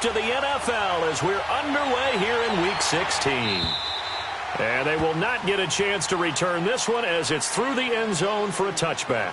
to the NFL as we're underway here in Week 16. And they will not get a chance to return this one as it's through the end zone for a touchback.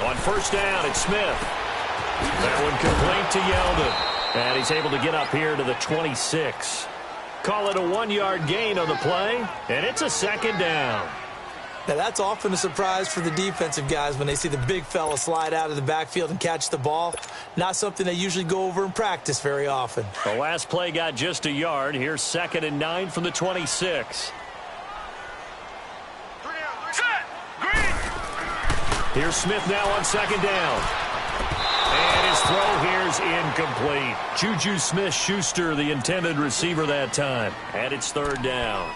On first down, it's Smith. That one complete to Yeldon. And he's able to get up here to the 26. Call it a 1-yard gain on the play, and it's a second down. Now, that's often a surprise for the defensive guys when they see the big fella slide out of the backfield and catch the ball. Not something they usually go over in practice very often. The last play got just a yard. Here's 2nd and 9 from the 26. Here's Smith now on 2nd down. And his throw here's incomplete. Juju Smith-Schuster, the intended receiver that time. And it's 3rd down.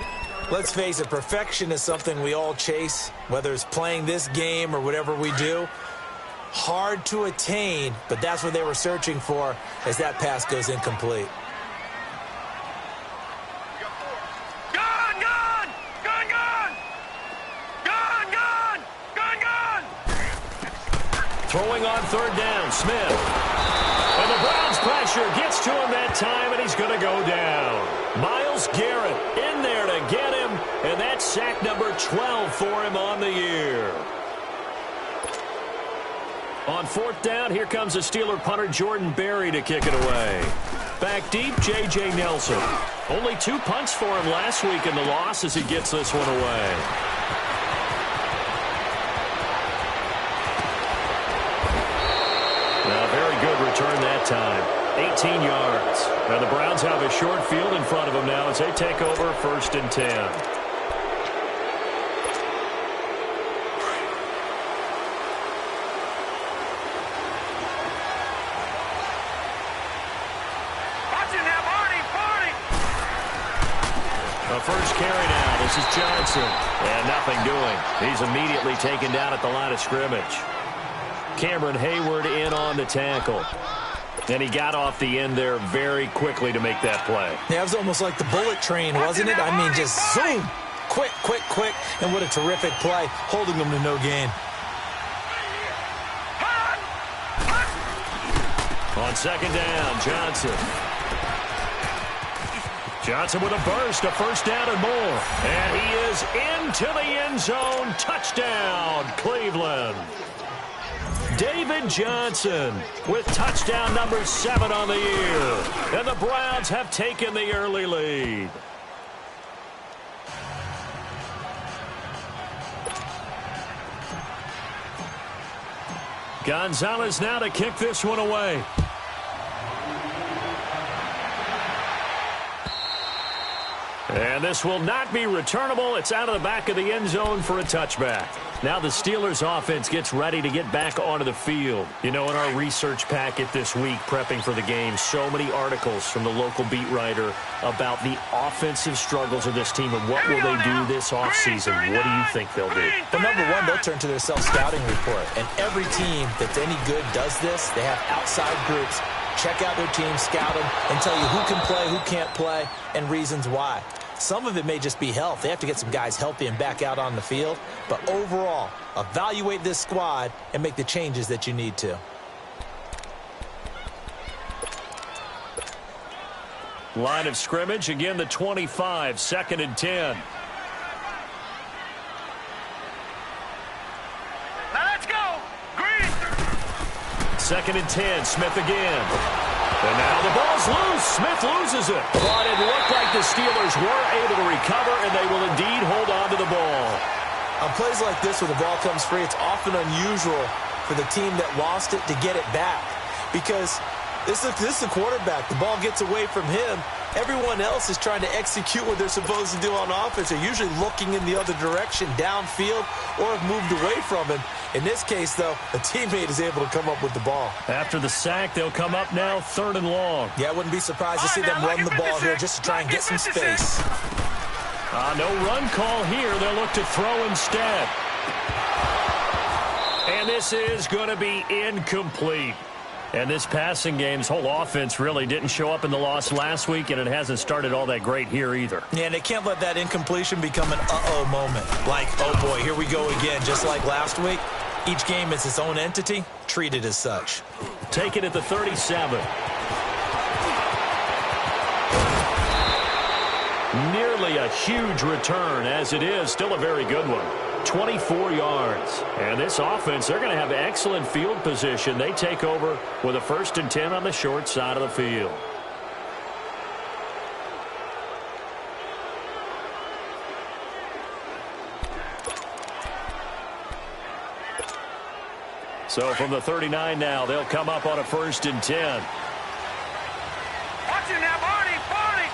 Let's face it, perfection is something we all chase, whether it's playing this game or whatever we do. Hard to attain, but that's what they were searching for as that pass goes incomplete. Throwing on 3rd down, Smith. And the Browns pressure gets to him that time, and he's going to go down. Myles Garrett in there to get him, and that's sack number 12 for him on the year. On 4th down, here comes the Steeler punter Jordan Berry to kick it away. Back deep, J.J. Nelson. Only 2 punts for him last week in the loss as he gets this one away. Good return that time. 18 yards. Now the Browns have a short field in front of them now as they take over 1st and 10. The first carry now. This is Johnson. And nothing doing. He's immediately taken down at the line of scrimmage. Cameron Hayward in on the tackle. And he got off the end there very quickly to make that play. Yeah, it was almost like the bullet train, wasn't it? I mean, just zoom. Quick, quick, quick. And what a terrific play, holding them to no gain. On 2nd down, Johnson. Johnson with a burst, a 1st down and more. And he is into the end zone. Touchdown, Cleveland. David Johnson with touchdown number 7 on the year. And the Browns have taken the early lead. Gonzalez now to kick this one away. And this will not be returnable. It's out of the back of the end zone for a touchback. Now the Steelers offense gets ready to get back onto the field. You know, in our research packet this week, prepping for the game, so many articles from the local beat writer about the offensive struggles of this team and what will they do this offseason. What do you think they'll do? Well, number one, they'll turn to their self-scouting report. And every team that's any good does this. They have outside groups. Check out their team, scout them, and tell you who can play, who can't play, and reasons why. Some of it may just be health. They have to get some guys healthy and back out on the field. But overall, evaluate this squad and make the changes that you need to. Line of scrimmage, again the 25, 2nd and 10. Now let's go! Green! 2nd and 10, Smith again. And now the ball's loose. Smith loses it. But it looked like the Steelers were able to recover, and they will indeed hold on to the ball. On plays like this where the ball comes free, it's often unusual for the team that lost it to get it back. Because this is the quarterback. The ball gets away from him, Everyone else is trying to execute what they're supposed to do on offense. They're usually looking in the other direction, downfield, or have moved away from him. In this case, though, a teammate is able to come up with the ball. After the sack, they'll come up now 3rd and long. Yeah, I wouldn't be surprised to see them run the ball here just to try and get some space. No run call here. They'll look to throw instead. And this is going to be incomplete. And this passing game's whole offense really didn't show up in the loss last week, and it hasn't started all that great here either. Yeah, and they can't let that incompletion become an uh-oh moment. Like, oh boy, here we go again, just like last week. Each game is its own entity, treated as such. Take it at the 37. Nearly a huge return, as it is still a very good one. 24 yards. And this offense, they're going to have excellent field position. They take over with a 1st and 10 on the short side of the field. So from the 39 now, they'll come up on a 1st and 10. Watch it now, Barney! Barney!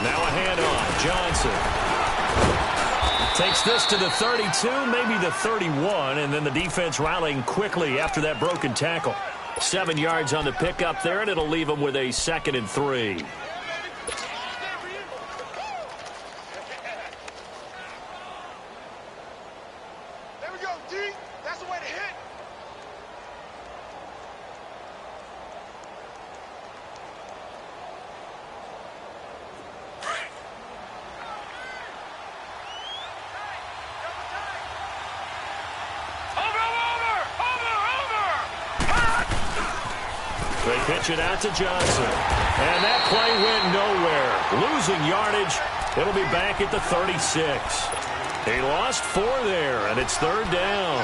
Now a handoff. Johnson takes this to the 32, maybe the 31, and then the defense rallying quickly after that broken tackle. 7 yards on the pickup there, and it'll leave them with a 2nd and 3. There we go, D. That's the way to hit. They pitch it out to Johnson. And that play went nowhere. Losing yardage. It'll be back at the 36. He lost 4 there, and it's 3rd down.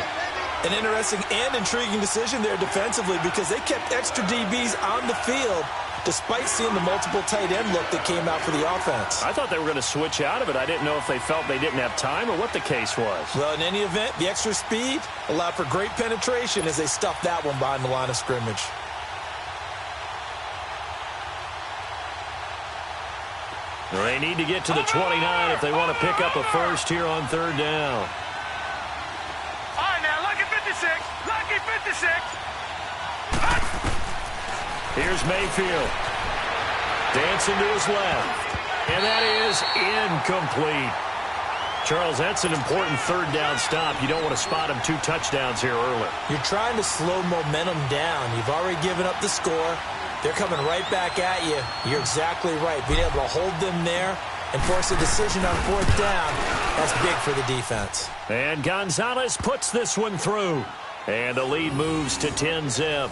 An interesting and intriguing decision there defensively because they kept extra DBs on the field despite seeing the multiple tight end look that came out for the offense. I thought they were going to switch out of it. I didn't know if they felt they didn't have time or what the case was. Well, in any event, the extra speed allowed for great penetration as they stuffed that one behind the line of scrimmage. They need to get to the 29 if they want to pick up a 1st here on 3rd down. All right, now, lucky 56. Lucky 56. Here's Mayfield. Dancing to his left. And that is incomplete. Charles, that's an important 3rd down stop. You don't want to spot him 2 touchdowns here early. You're trying to slow momentum down. You've already given up the score. They're coming right back at you. You're exactly right. Being able to hold them there and force a decision on 4th down, that's big for the defense. And Gonzalez puts this one through. And the lead moves to 10-zip.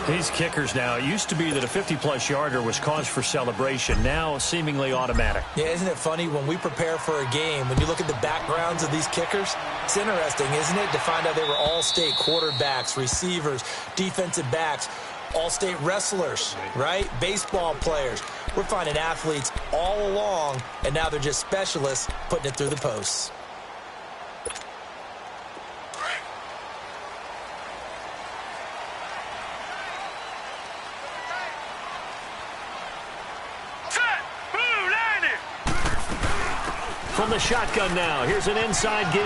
These kickers now, it used to be that a 50-plus yarder was cause for celebration. Now seemingly automatic. Yeah, isn't it funny when we prepare for a game, when you look at the backgrounds of these kickers, it's interesting, isn't it, to find out they were all-state quarterbacks, receivers, defensive backs, all-state wrestlers, right? Baseball players. We're finding athletes all along, and now they're just specialists putting it through the posts. From the shotgun now, here's an inside give.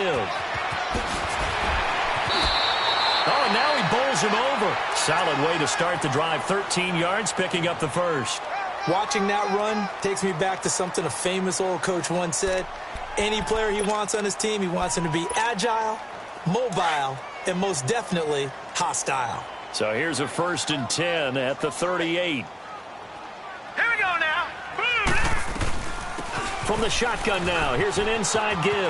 Oh, and now he bowls him over. Solid way to start the drive. 13 yards, picking up the 1st. Watching that run takes me back to something a famous old coach once said. Any player he wants on his team, he wants him to be agile, mobile, and most definitely hostile. So here's a 1st and 10 at the 38. Here we go now. From the shotgun now, here's an inside give. And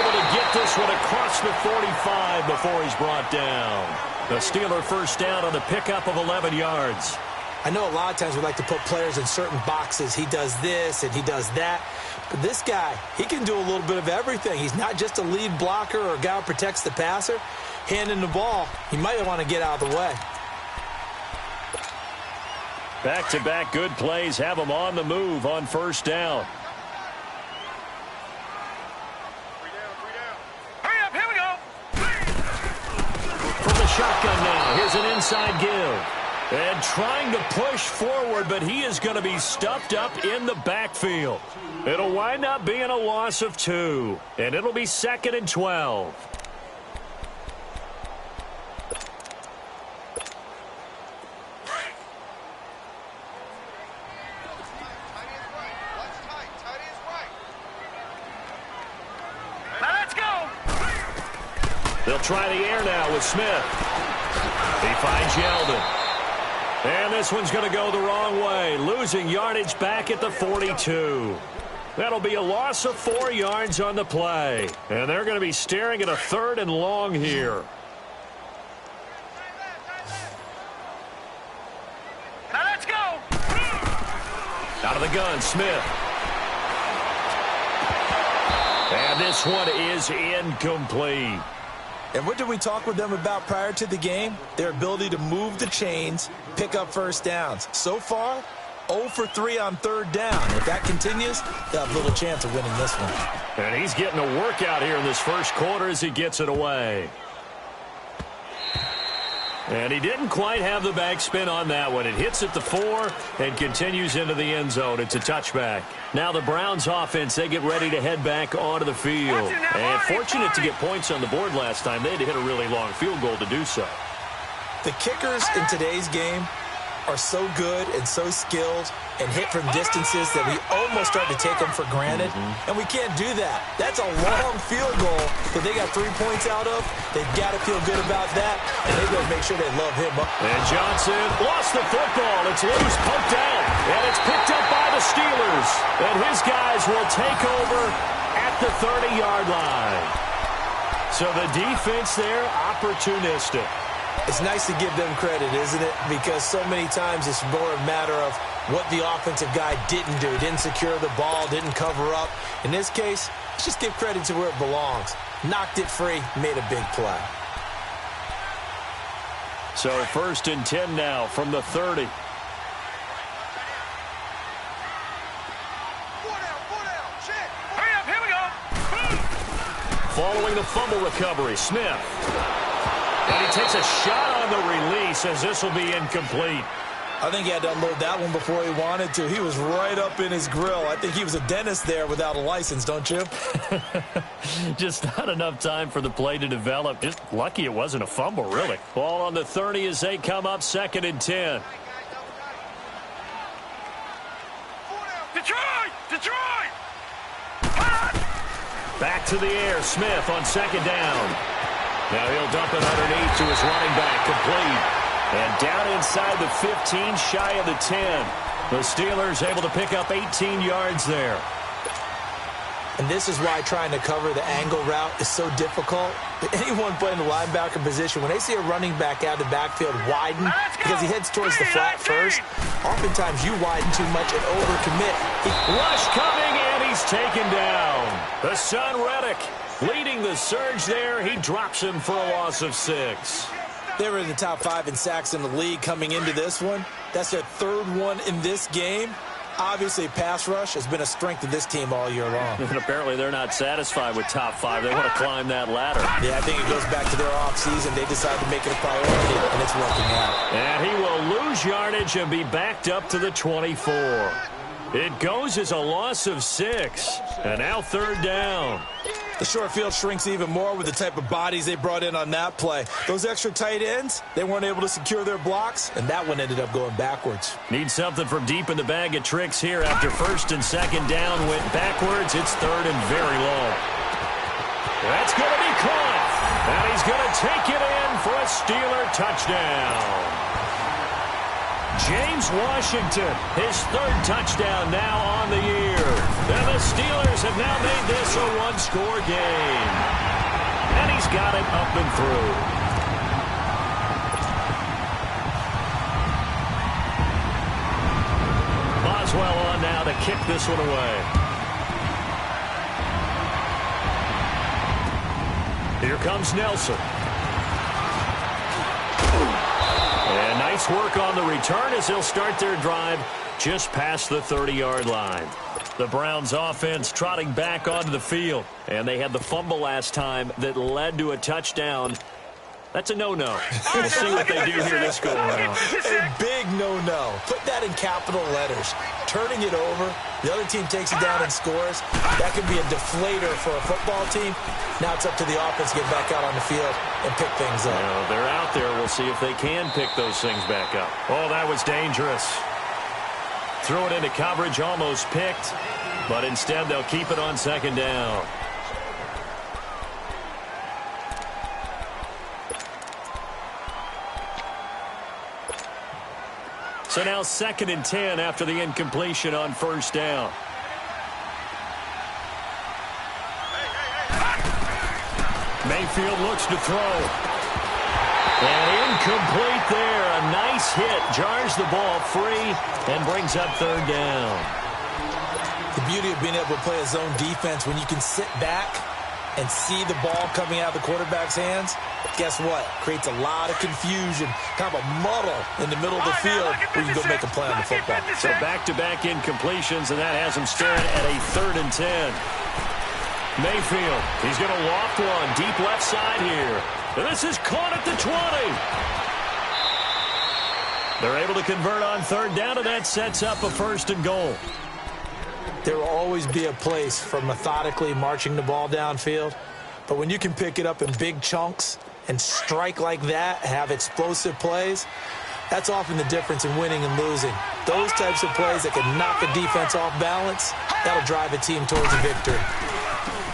able to get this one across the 45 before he's brought down. The Steeler 1st down on the pickup of 11 yards. I know a lot of times we like to put players in certain boxes. He does this and he does that. But this guy, he can do a little bit of everything. He's not just a lead blocker or a guy who protects the passer. Handing the ball, he might want to get out of the way. Back-to-back good plays have them on the move on 1st down. Hurry up, here we go. From the shotgun shotgun now. Here's an inside give. And trying to push forward, but he is going to be stuffed up in the backfield. It'll wind up being a loss of 2, and it'll be 2nd and 12. They'll try the air now with Smith. He finds Yeldon. And this one's going to go the wrong way, losing yardage back at the 42. That'll be a loss of 4 yards on the play. And they're going to be staring at a 3rd and long here. Now let's go. Out of the gun, Smith. And this one is incomplete. And what did we talk with them about prior to the game? Their ability to move the chains, pick up first downs. So far, 0 for 3 on 3rd down. If that continues, they'll have little chance of winning this one. And he's getting a workout here in this first quarter as he gets it away. And he didn't quite have the backspin on that one. It hits at the 4 and continues into the end zone. It's a touchback. Now the Browns offense, they get ready to head back onto the field. And fortunate to get points on the board last time. They had to hit a really long field goal to do so. The kickers in today's game are so good and so skilled and hit from distances that we almost start to take them for granted. And we can't do that. That's a long field goal that they got 3 points out of. They've got to feel good about that, and they've got to make sure they love him up. And Johnson lost the football. It's loose, poked out, and it's picked up by the Steelers. And his guys will take over at the 30-yard line. So the defense there, opportunistic. It's nice to give them credit, isn't it? Because so many times it's more a matter of what the offensive guy didn't do. Didn't secure the ball, didn't cover up. In this case, let's just give credit to where it belongs. Knocked it free, made a big play. So 1st and 10 now from the 30. Hurry up, here we go. Following the fumble recovery, Smith. And he takes a shot on the release as this will be incomplete. I think he had to unload that one before he wanted to. He was right up in his grill. I think he was a dentist there without a license, don't you? Just not enough time for the play to develop. Just lucky it wasn't a fumble, really. Ball on the 30 as they come up 2nd and 10. Detroit! Detroit! Back to the air. Smith on 2nd down. Now he'll dump it underneath to his running back, complete. And down inside the 15, shy of the 10. The Steelers able to pick up 18 yards there. And this is why trying to cover the angle route is so difficult. Anyone playing the linebacker position, when they see a running back out of the backfield widen because he heads towards the flat first, oftentimes you widen too much and overcommit. Rush coming, and he's taken down. The son, Reddick, leading the surge there. He drops him for a loss of 6. They were in the top 5 in sacks in the league coming into this one. That's their 3rd one in this game. Obviously, pass rush has been a strength of this team all year long. And apparently they're not satisfied with top 5. They want to climb that ladder. Yeah, I think it goes back to their offseason. They decided to make it a priority, and it's working out. And he will lose yardage and be backed up to the 24. It goes as a loss of 6. And now 3rd down. The short field shrinks even more with the type of bodies they brought in on that play. Those extra tight ends, they weren't able to secure their blocks, and that one ended up going backwards. Need something from deep in the bag of tricks here after 1st and 2nd down went backwards. It's 3rd and very long. That's going to be caught. And he's going to take it in for a Steeler touchdown. James Washington, his 3rd touchdown now on the year. And the Steelers have now made this a 1-score game. And he's got it up and through. Boswell on now to kick this one away. Here comes Nelson. And nice work on the return as they'll start their drive just past the 30-yard line. The Browns offense trotting back onto the field. And they had the fumble last time that led to a touchdown. That's a no-no. We'll see what they do here this go-around. A big no-no. Put that in capital letters. Turning it over, the other team takes it down and scores. That could be a deflator for a football team. Now it's up to the offense to get back out on the field and pick things up. Well, they're out there. We'll see if they can pick those things back up. Oh, that was dangerous. Threw it into coverage, almost picked, but instead they'll keep it on second down. So now 2nd and 10 after the incompletion on first down. Mayfield looks to throw. And incomplete there. A nice hit. Jars the ball free and brings up 3rd down. The beauty of being able to play a zone defense when you can sit back and see the ball coming out of the quarterback's hands, guess what? Creates a lot of confusion, kind of a muddle in the middle of the field where you can go make a play on the football. So back-to-back incompletions, and that has him staring at a 3rd and 10. Mayfield, he's going to loft one deep left side here. And this is caught at the 20. They're able to convert on 3rd down, and that sets up a 1st and goal. There will always be a place for methodically marching the ball downfield. But when you can pick it up in big chunks and strike like that, have explosive plays, that's often the difference in winning and losing. Those types of plays that can knock a defense off balance, that'll drive a team towards a victory.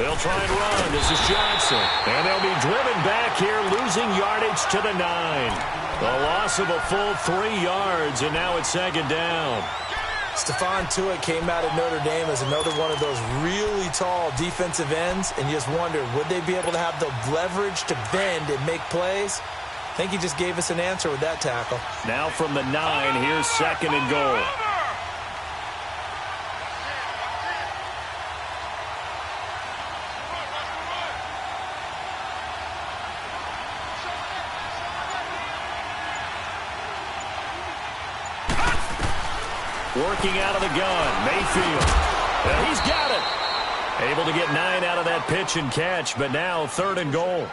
They'll try and run. This is Johnson. And they'll be driven back here, losing yardage to the 9. The loss of a full 3 yards, and now it's 2nd down. Stephon Tuitt came out of Notre Dame as another one of those really tall defensive ends, and you just wonder, would they be able to have the leverage to bend and make plays? I think he just gave us an answer with that tackle. Now from the 9, here's 2nd and goal. Working out of the gun, Mayfield. And he's got it. Able to get 9 out of that pitch and catch, but now 3rd and goal.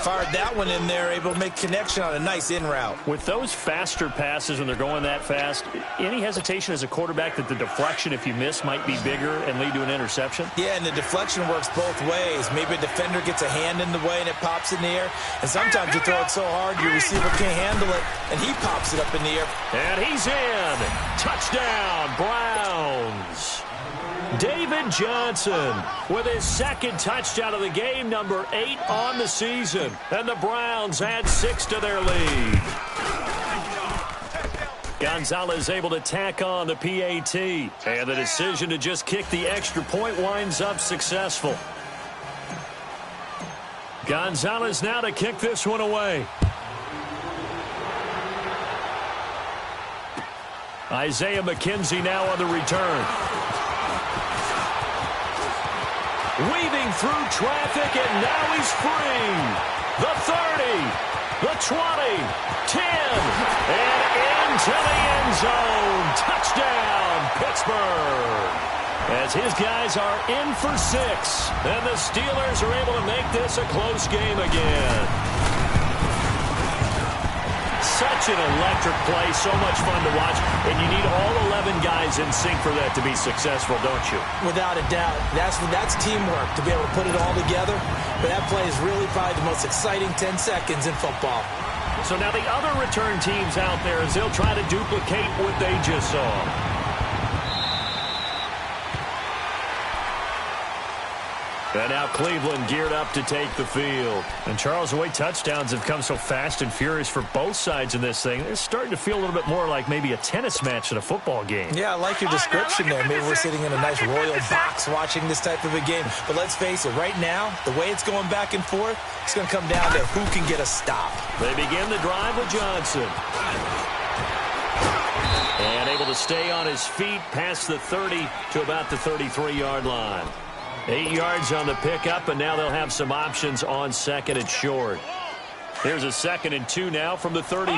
Fired that one in there, able to make connection on a nice in route. With those faster passes when they're going that fast, any hesitation as a quarterback that the deflection, if you miss, might be bigger and lead to an interception? Yeah, and the deflection works both ways. Maybe a defender gets a hand in the way and it pops in the air. And sometimes you throw it so hard your receiver can't handle it, and he pops it up in the air. And he's in. Touchdown, Browns. David Johnson with his 2nd touchdown of the game, number 8 on the season. And the Browns add 6 to their lead. Gonzalez able to tack on the PAT. And the decision to just kick the extra point winds up successful. Gonzalez now to kick this one away. Isaiah McKenzie now on the return. Weaving through traffic, and now he's free. The 30, the 20, 10, and into the end zone. Touchdown, Pittsburgh. As his guys are in for 6, and the Steelers are able to make this a close game again. Such an electric play, so much fun to watch, and you need all 11 guys in sync for that to be successful, don't you? Without a doubt. That's teamwork, to be able to put it all together. But that play is really probably the most exciting 10 seconds in football. So now the other return teams out there, as they'll try to duplicate what they just saw. And now Cleveland geared up to take the field. And Charles, the way touchdowns have come so fast and furious for both sides in this thing, it's starting to feel a little bit more like maybe a tennis match than a football game. Yeah, I like your description there. Maybe we're sitting in a nice royal box watching this type of a game. But let's face it, right now, the way it's going back and forth, it's going to come down to who can get a stop. They begin the drive with Johnson. And able to stay on his feet past the 30 to about the 33-yard line. 8 yards on the pickup, and now they'll have some options on 2nd and short. Here's a 2nd and 2 now from the 33.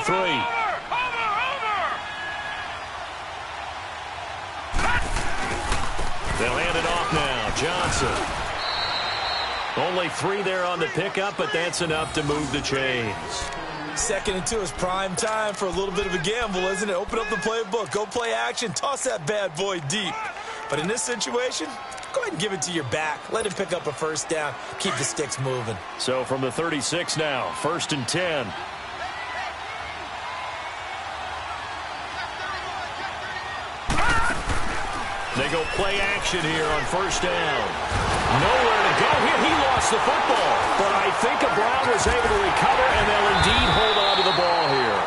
They'll hand it off now. Johnson. Only 3 there on the pickup, but that's enough to move the chains. 2nd and 2 is prime time for a little bit of a gamble, isn't it? Open up the playbook, go play action, toss that bad boy deep. But in this situation, go ahead and give it to your back. Let him pick up a first down. Keep the sticks moving. So from the 36 now, 1st and 10. They go play action here on 1st down. Nowhere to go here. He lost the football. But I think Brown was able to recover, and they'll indeed hold on to the ball here.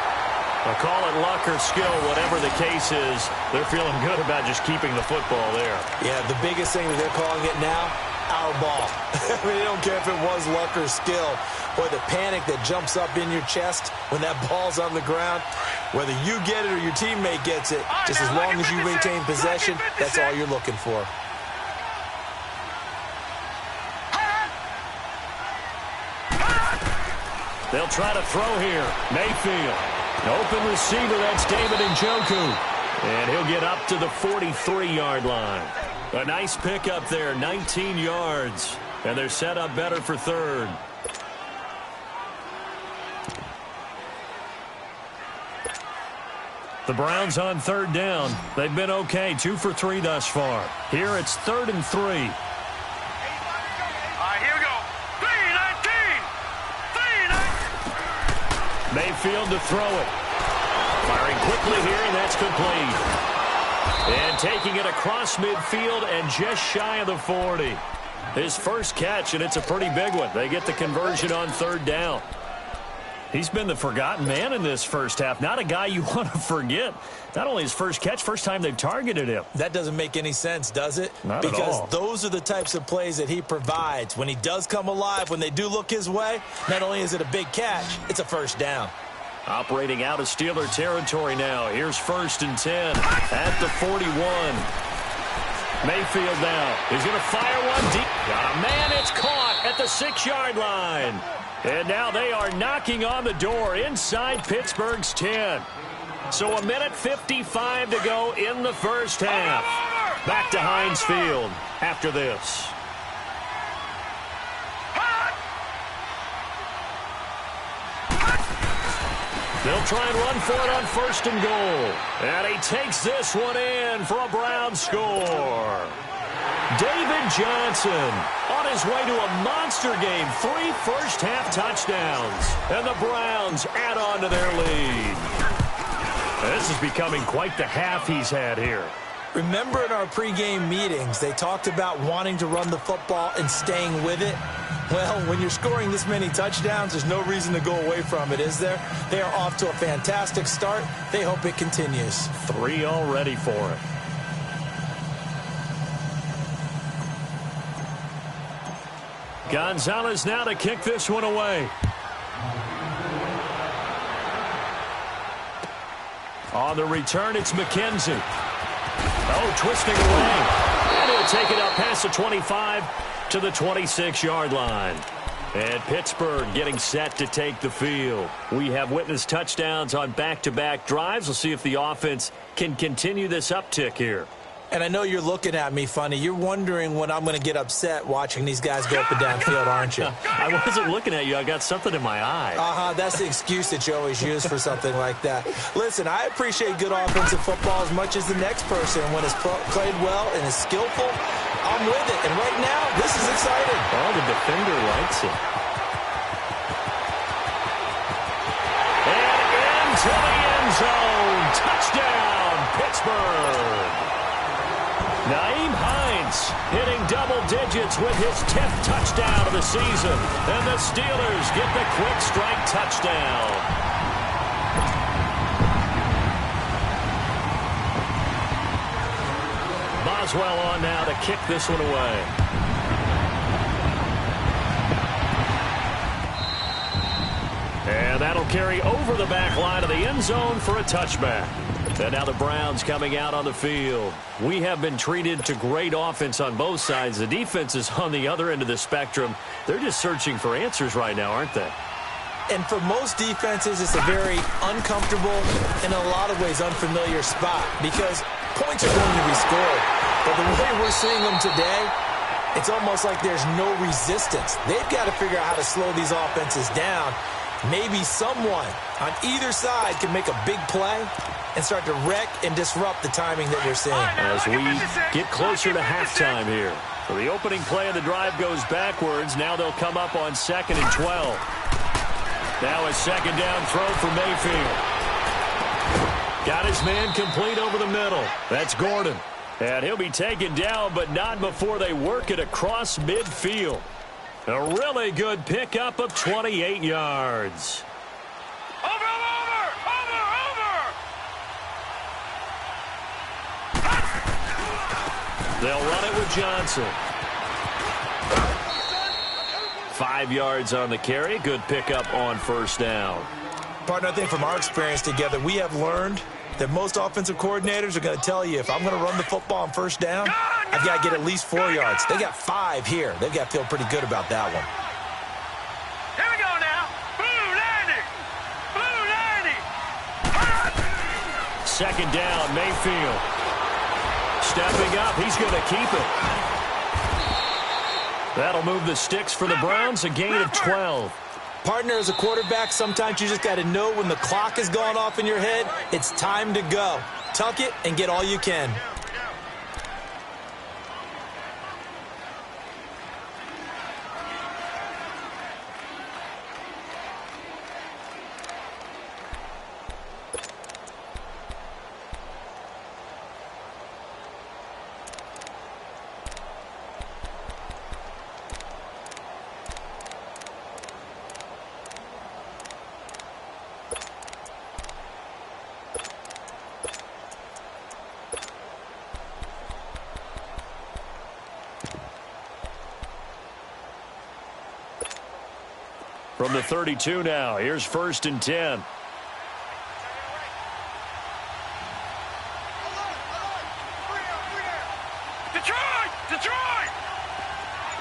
I'll call it luck or skill, whatever the case is. They're feeling good about just keeping the football there. Yeah, the biggest thing that they're calling it now, our ball. I mean, they don't care if it was luck or skill. Boy, the panic that jumps up in your chest when that ball's on the ground, whether you get it or your teammate gets it, just as long as you retain possession, that's all you're looking for. They'll try to throw here. Mayfield. Open receiver, that's David Njoku. And he'll get up to the 43-yard line. A nice pickup there, 19 yards. And they're set up better for 3rd. The Browns on 3rd down. They've been okay, 2 for 3 thus far. Here it's 3rd and 3. All right, here we go. 3-19. Mayfield to throw it. Firing quickly here, and that's complete. And taking it across midfield and just shy of the 40. His first catch, and it's a pretty big one. They get the conversion on 3rd down. He's been the forgotten man in this first half. Not a guy you want to forget. Not only his first catch, first time they've targeted him. That doesn't make any sense, does it? Not at all. Because those are the types of plays that he provides. When he does come alive, when they do look his way, not only is it a big catch, it's a first down. Operating out of Steeler territory now. Here's 1st and 10 at the 41. Mayfield now. He's going to fire one deep. Got a man. It's caught at the 6-yard line. And now they are knocking on the door inside Pittsburgh's 10. So 1:55 to go in the first half. Back to Heinz Field after this. They'll try and run for it on 1st and goal. And he takes this one in for a Browns score. David Johnson on his way to a monster game. 3 first-half touchdowns. And the Browns add on to their lead. This is becoming quite the half he's had here. Remember in our pregame meetings, they talked about wanting to run the football and staying with it? Well, when you're scoring this many touchdowns, there's no reason to go away from it, is there? They are off to a fantastic start. They hope it continues. 3 already for it. Gonzalez now to kick this one away. On the return, it's McKenzie. Oh, twisting away. And he'll take it up past the 25 to the 26-yard line. And Pittsburgh getting set to take the field. We have witnessed touchdowns on back-to-back drives. We'll see if the offense can continue this uptick here. And I know you're looking at me funny. You're wondering when I'm going to get upset watching these guys go up and down field, aren't you? I wasn't looking at you. I got something in my eye. That's the excuse that you always use for something like that. Listen, I appreciate good offensive football as much as the next person. When it's played well and is skillful, I'm with it. And right now, this is exciting. Oh, the defender likes it. And into the end zone. Touchdown, Pittsburgh. Nyheim Hines hitting double digits with his 10th touchdown of the season. And the Steelers get the quick strike touchdown. Boswell on now to kick this one away. And that'll carry over the back line of the end zone for a touchback. And now the Browns coming out on the field. We have been treated to great offense on both sides. The defense is on the other end of the spectrum. They're just searching for answers right now, aren't they? And for most defenses, it's a very uncomfortable and in a lot of ways unfamiliar spot because points are going to be scored. But the way we're seeing them today, It's almost like there's no resistance. They've got to figure out how to slow these offenses down. Maybe someone on either side can make a big play and start to wreck and disrupt the timing that we're seeing. As we get closer to halftime here. So the opening play of the drive goes backwards. Now they'll come up on 2nd and 12. Now a second down throw for Mayfield. Got his man complete over the middle. That's Gordon. And he'll be taken down, but not before they work it across midfield. A really good pickup of 28 yards. Over! They'll run it with Johnson. 5 yards on the carry. Good pickup on first down. Partner, I think from our experience together, we have learned that most offensive coordinators are going to tell you, if I'm going to run the football on first down, I've got to get at least 4 yards. They got 5 here. They've got to feel pretty good about that one. Here we go now. Blue 90. Second down, Mayfield. Stepping up, he's going to keep it. That'll move the sticks for the Browns, a gain of 12. Partner, as a quarterback, sometimes you just got to know when the clock is going off in your head, it's time to go. Tuck it and get all you can. From the 32 now, here's 1st and 10. Detroit!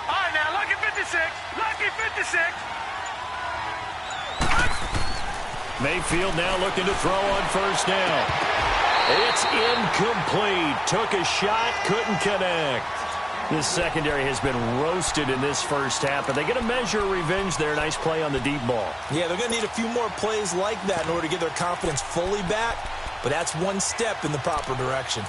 All right, now, lucky 56. Mayfield now looking to throw on first down. It's incomplete. Took a shot, couldn't connect. This secondary has been roasted in this first half, but they get a measure of revenge there. Nice play on the deep ball. Yeah, they're going to need a few more plays like that in order to get their confidence fully back, but that's one step in the proper direction.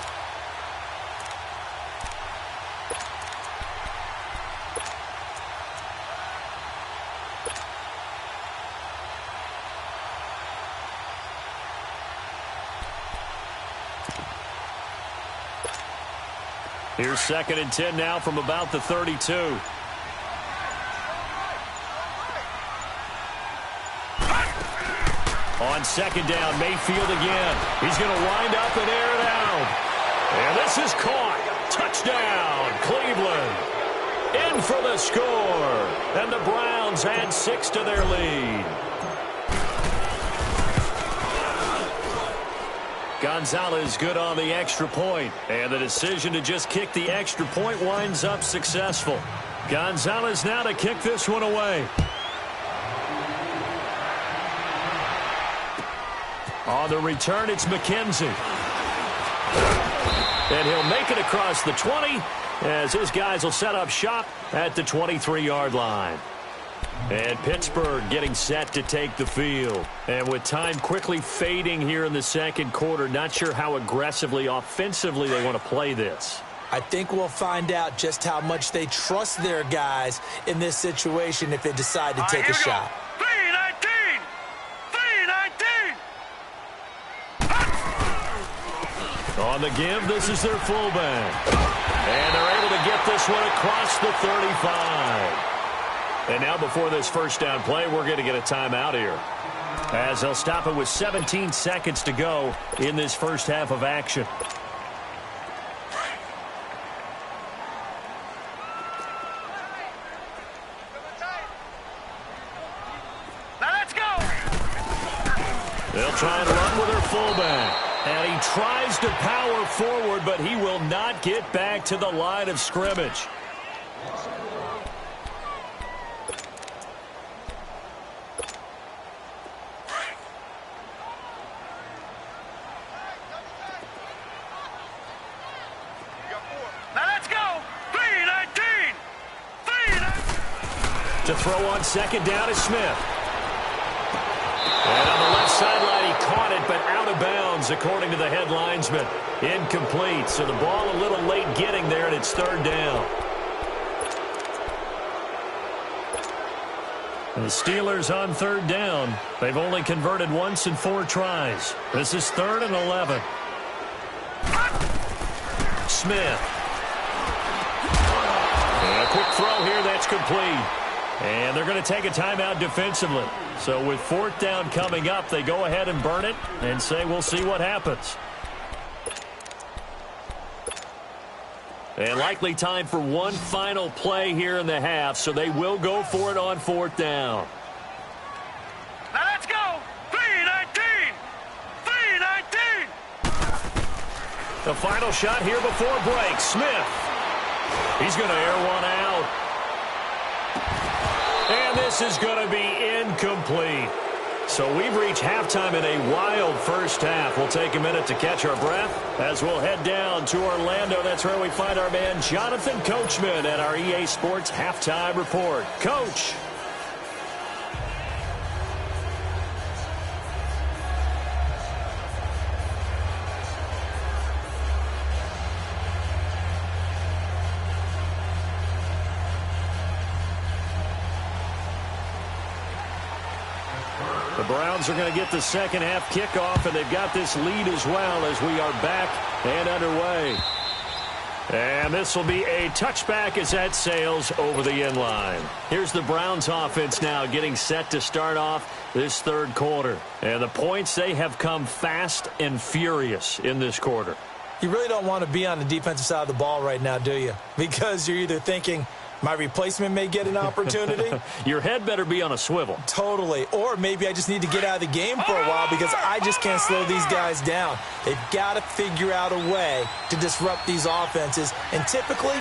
Here's 2nd and 10 now from about the 32. On 2nd down, Mayfield again. He's going to wind up and air it out. And this is caught. Touchdown, Cleveland. In for the score. And the Browns add 6 to their lead. Gonzalez good on the extra point, and the decision to just kick the extra point winds up successful. Gonzalez now to kick this one away. On the return, it's McKenzie. And he'll make it across the 20 as his guys will set up shop at the 23-yard line. And Pittsburgh getting set to take the field. And with time quickly fading here in the second quarter, not sure how aggressively, offensively they want to play this. I think we'll find out just how much they trust their guys in this situation if they decide to take a shot. 3-19. On the give, this is their fullback. And they're able to get this one across the 35. And now before this first down play, we're going to get a timeout here, as they'll stop it with 17 seconds to go in this first half of action. Now let's go. They'll try and run with their fullback. And he tries to power forward, but he will not get back to the line of scrimmage. To throw on second down is Smith. And on the left sideline, he caught it, but out of bounds, according to the head linesman. Incomplete, so the ball a little late getting there, and it's third down. And the Steelers on third down. They've only converted once in 4 tries. This is 3rd and 11. Smith. And a quick throw here, that's complete. And they're going to take a timeout defensively. So with 4th down coming up, they go ahead and burn it and say we'll see what happens. And likely time for one final play here in the half, so they will go for it on 4th down. Now let's go. 3-19. 3-19. The final shot here before break. Smith. He's going to air one out. And this is going to be incomplete. So we've reached halftime in a wild first half. We'll take a minute to catch our breath as we'll head down to Orlando. That's where we find our man Jonathan Coachman at our EA Sports Halftime Report. Coach. The Browns are going to get the second half kickoff, and they've got this lead as well as we are back and underway. And this will be a touchback as that sails over the end line. Here's the Browns offense now getting set to start off this third quarter. And the points, they have come fast and furious in this quarter. You really don't want to be on the defensive side of the ball right now, do you? Because you're either thinking, my replacement may get an opportunity. Your head better be on a swivel. Totally. Or maybe I just need to get out of the game for a while because I just can't slow these guys down. They've got to figure out a way to disrupt these offenses. And typically,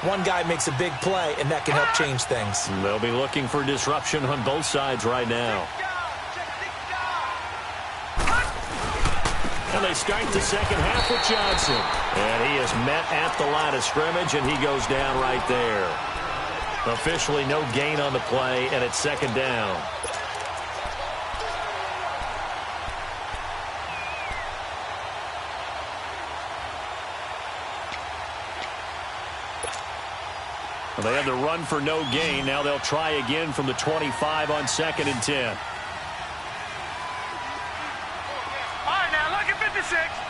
one guy makes a big play, and that can help change things. They'll be looking for disruption on both sides right now. And they start the second half with Johnson. And he is met at the line of scrimmage, and he goes down right there. Officially no gain on the play, and it's second down. Well, they had the run for no gain. Now they'll try again from the 25 on 2nd and 10.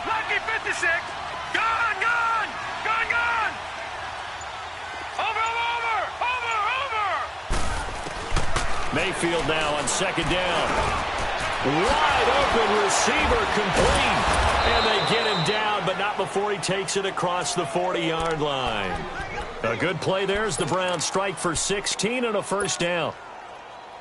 Lucky 56. Gone, gone. Gone, gone. Over. Mayfield now on second down. Wide open receiver complete. And they get him down, but not before he takes it across the 40-yard line. A good play there as the Browns strike for 16 and a first down.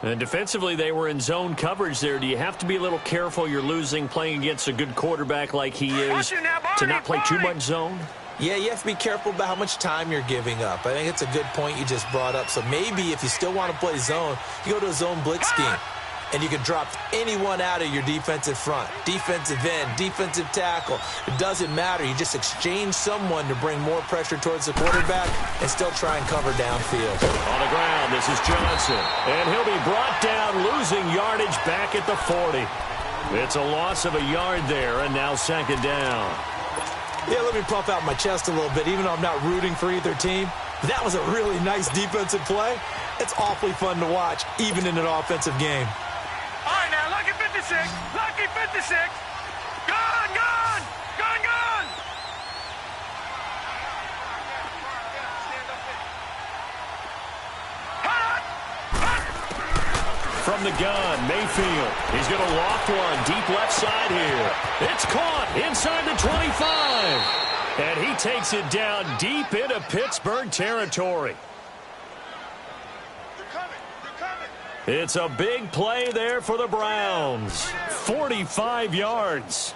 And defensively, they were in zone coverage there. Do you have to be a little careful you're losing playing against a good quarterback like he is to not play too much zone? Yeah, you have to be careful about how much time you're giving up. I think it's a good point you just brought up. So maybe if you still want to play zone, you go to a zone blitz scheme. And you can drop anyone out of your defensive front, defensive end, defensive tackle. It doesn't matter. You just exchange someone to bring more pressure towards the quarterback and still try and cover downfield. On the ground, this is Johnson. And he'll be brought down, losing yardage back at the 40. It's a loss of a yard there, and now second down. Yeah, let me puff out my chest a little bit, even though I'm not rooting for either team. That was a really nice defensive play. It's awfully fun to watch, even in an offensive game. All right, now, lucky 56. Lucky 56. Gone, gone. Gone, gone. From the gun, Mayfield. He's going to loft one deep left side here. It's caught inside the 25. And he takes it down deep into Pittsburgh territory. It's a big play there for the Browns. 45 yards.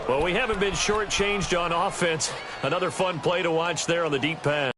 Well, we haven't been shortchanged on offense. Another fun play to watch there on the deep pass.